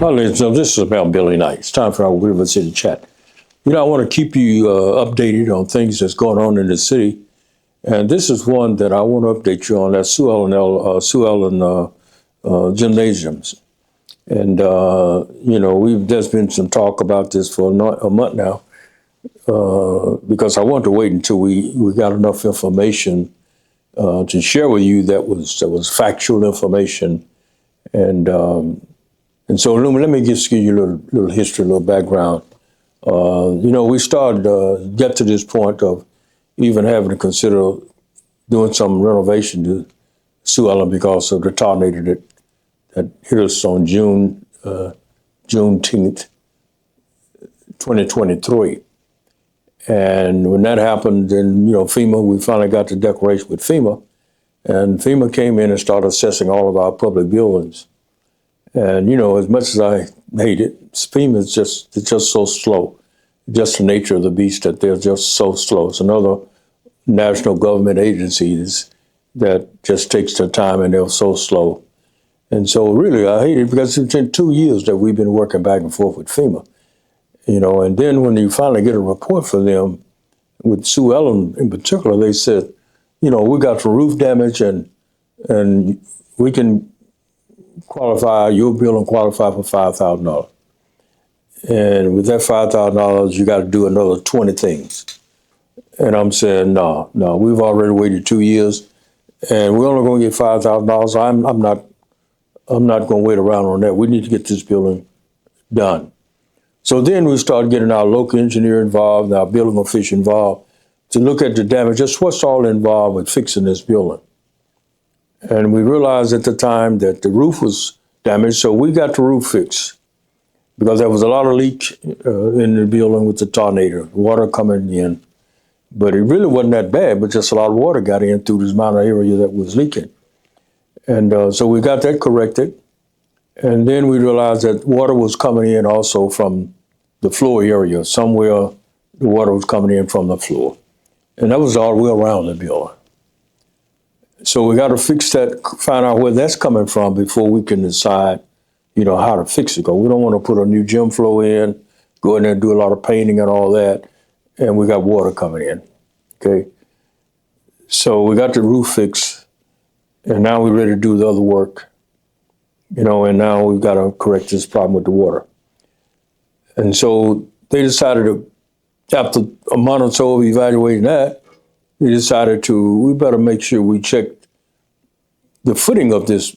So this is about Billy Knight. It's time for our River City chat. I want to keep you updated on things that's going on in the city. And this is one that I want to update you on. That's Sue Ellen Gymnasiums. And, there's been some talk about this for a month now because I wanted to wait until we got enough information to share with you that was factual information. And so let me just give you a little history, a little background. We started get to this point of even having to consider doing some renovation to Sue Ellen because of the tornado that hit us on Juneteenth, 2023. And when that happened, then, FEMA, we finally got the declaration with FEMA. And FEMA came in and started assessing all of our public buildings. And, as much as I hate it, FEMA is just so slow. Just the nature of the beast that they're just so slow. It's another national government agencies that just takes their time and they're so slow. And so really I hate it because it's been 2 years that we've been working back and forth with FEMA. And then when you finally get a report from them, with Sue Ellen in particular, they said, we got some roof damage and we can qualify, your building qualify for $5,000. And with that $5,000, you got to do another 20 things. And I'm saying, no, we've already waited 2 years and we're only going to get $5,000. I'm not going to wait around on that. We need to get this building done. So then we started getting our local engineer involved, our building official involved to look at the damage, just what's all involved with fixing this building. And we realized at the time that the roof was damaged, so we got the roof fixed because there was a lot of leak in the building with the tornado, water coming in. But it really wasn't that bad, but just a lot of water got in through this minor area that was leaking. And so we got that corrected. And then we realized that water was coming in also from the floor area. Somewhere the water was coming in from the floor. And that was all the way around the building. So we got to fix that, find out where that's coming from before we can decide, how to fix it. Because we don't want to put a new gym floor in, go in there and do a lot of painting and all that, and we got water coming in, okay? So we got the roof fixed, and now we're ready to do the other work, and now we've got to correct this problem with the water. And so they decided to, after a month or so of evaluating that, we decided we better make sure we check the footing of this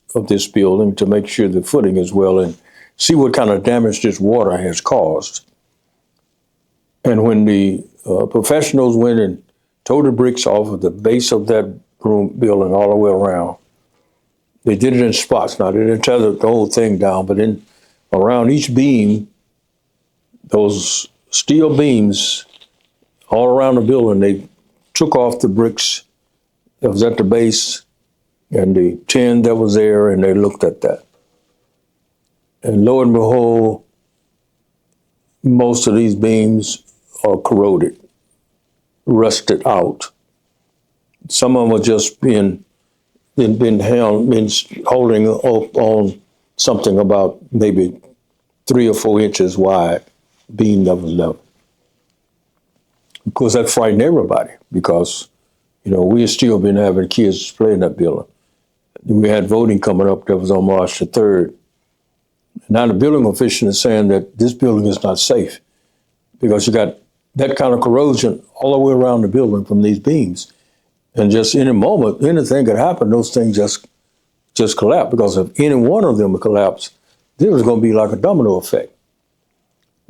building to make sure the footing is well and see what kind of damage this water has caused. And when the professionals went and tore the bricks off of the base of that building all the way around, they did it in spots. Now, they didn't tear the whole thing down, but around each beam, those steel beams all around the building, they took off the bricks that was at the base and the tin that was there, and they looked at that. And lo and behold, most of these beams are corroded, rusted out. Some of them are just been holding up on something about maybe 3 or 4 inches wide beam that was left. Of course, that frightened everybody because, we had still been having kids play in that building. We had voting coming up that was on March the 3rd. Now the building official is saying that this building is not safe because you got that kind of corrosion all the way around the building from these beams. And just in a moment, anything could happen, those things just collapse, because if any one of them collapsed, there was going to be like a domino effect.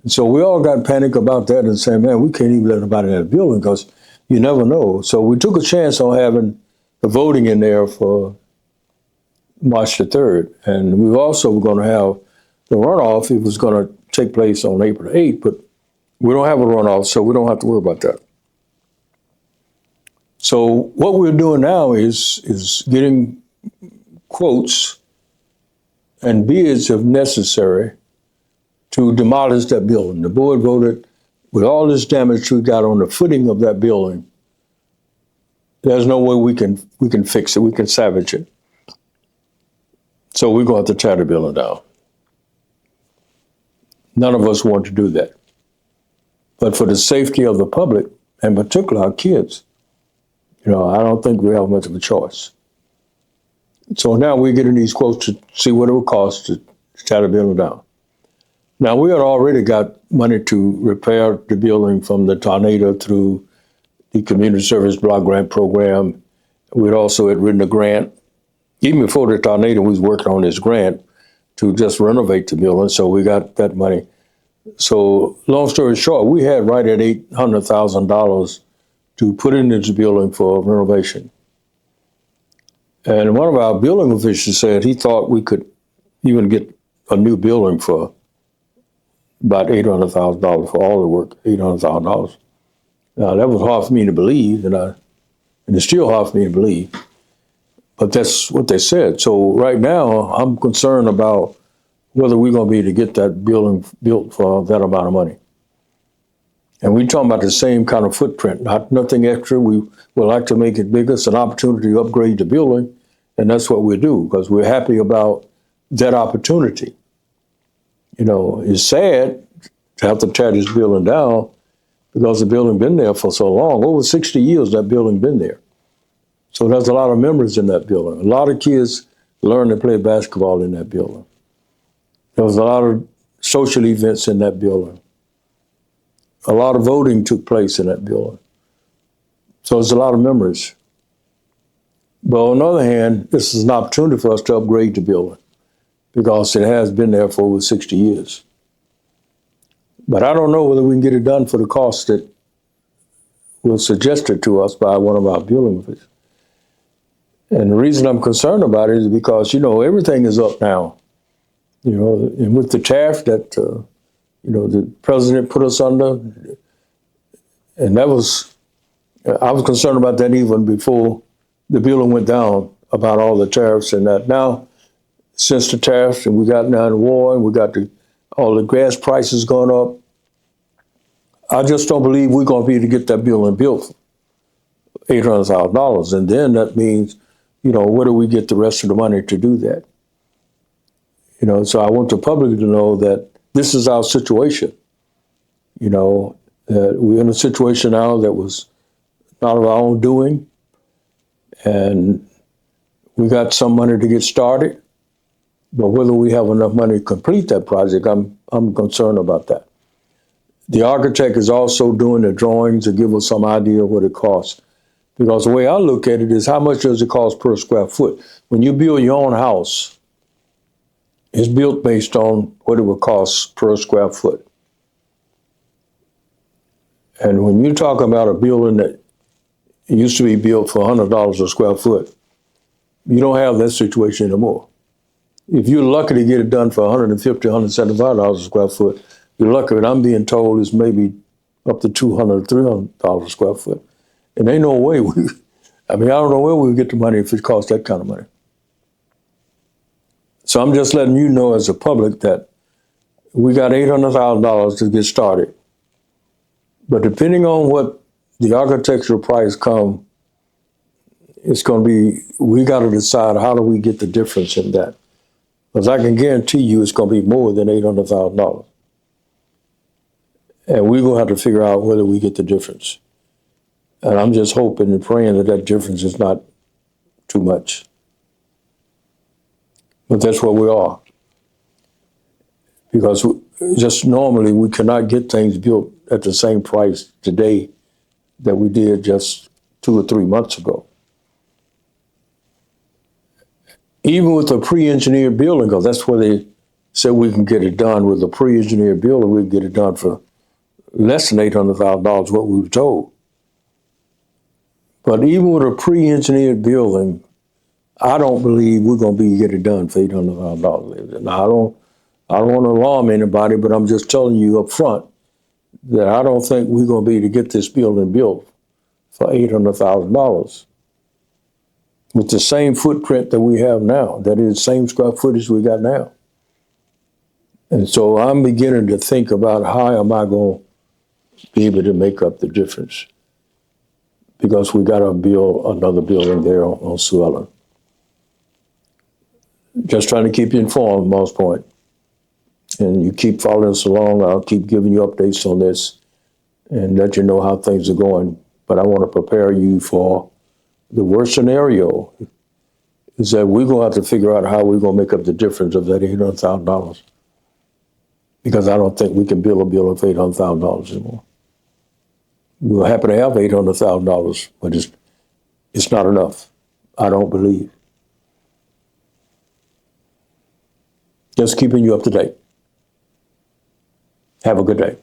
And so we all got panic about that and saying, man, we can't even let anybody in the building because you never know. So we took a chance on having the voting in there for March the 3rd. And we also were going to have the runoff. It was going to take place on April the 8th, but we don't have a runoff, so we don't have to worry about that. So what we're doing now is getting quotes and bids if necessary to demolish that building. The board voted with all this damage we got on the footing of that building. There's no way we can fix it. We can salvage it. So we're going to have to tear the building down. None of us want to do that. But for the safety of the public, and particularly our kids, I don't think we have much of a choice. So now we're getting these quotes to see what it would cost to tear the building down. Now, we had already got money to repair the building from the tornado through the Community Service Block Grant Program. We'd also had written a grant. Even before the tornado, we was working on this grant to just renovate the building, so we got that money. So long story short, we had right at $800,000 to put into this building for renovation. And one of our building officials said he thought we could even get a new building for about $800,000 for all the work, $800,000. Now, that was hard for me to believe, and it's still hard for me to believe, but that's what they said. So right now, I'm concerned about whether we're going to be able to get that building built for that amount of money. And we're talking about the same kind of footprint, nothing extra. We would like to make it bigger. It's an opportunity to upgrade the building, and that's what we do because we're happy about that opportunity. It's sad to have to tear this building down because the building been there for so long. Over 60 years, that building been there. So there's a lot of memories in that building. A lot of kids learned to play basketball in that building. There was a lot of social events in that building. A lot of voting took place in that building. So there's a lot of memories. But on the other hand, this is an opportunity for us to upgrade the building because it has been there for over 60 years. But I don't know whether we can get it done for the cost that was suggested to us by one of our building officials. And the reason I'm concerned about it is because, everything is up now. And with the tariff that, the president put us under, and I was concerned about that even before the building went down about all the tariffs and that. Now, since the tariffs and we got now the war and we got all the gas prices going up, I just don't believe we're going to be able to get that building built for $800,000. And then that means, where do we get the rest of the money to do that? So I want the public to know that this is our situation. We're in a situation now that was not of our own doing, and we got some money to get started. But whether we have enough money to complete that project, I'm concerned about that. The architect is also doing the drawings to give us some idea of what it costs. Because the way I look at it is how much does it cost per square foot? When you build your own house, it's built based on what it would cost per square foot. And when you talk about a building that used to be built for $100 a square foot, you don't have that situation anymore. If you're lucky to get it done for $150, $175 a square foot, you're lucky. And I'm being told it's maybe up to $200, $300 a square foot. And ain't no way I don't know where we would get the money if it costs that kind of money. So I'm just letting you know as a public that we got $800,000 to get started. But depending on what the architectural price come, it's going to be, we got to decide how do we get the difference in that. Because I can guarantee you it's going to be more than $800,000. And we're going to have to figure out whether we get the difference. And I'm just hoping and praying that that difference is not too much. But that's where we are. Because just normally we cannot get things built at the same price today that we did just 2 or 3 months ago. Even with a pre-engineered building, because that's where they said we can get it done with a pre-engineered building, we can get it done for less than $800,000, what we were told. But even with a pre-engineered building, I don't believe we're going to be get it done for $800,000. Now, I don't want to alarm anybody, but I'm just telling you up front that I don't think we're going to be able to get this building built for $800,000 with the same footprint that we have now. That is the same square footage we got now. And so I'm beginning to think about how am I going to be able to make up the difference, because we got to build another building there on Sue Ellen. Just trying to keep you informed, Moss Point. and you keep following us along. I'll keep giving you updates on this and let you know how things are going. But I want to prepare you for the worst scenario is that we're going to have to figure out how we're going to make up the difference of that $800,000. Because I don't think we can bill a bill of $800,000 anymore. We're happy to have $800,000, but it's not enough. I don't believe. Just keeping you up to date. Have a good day.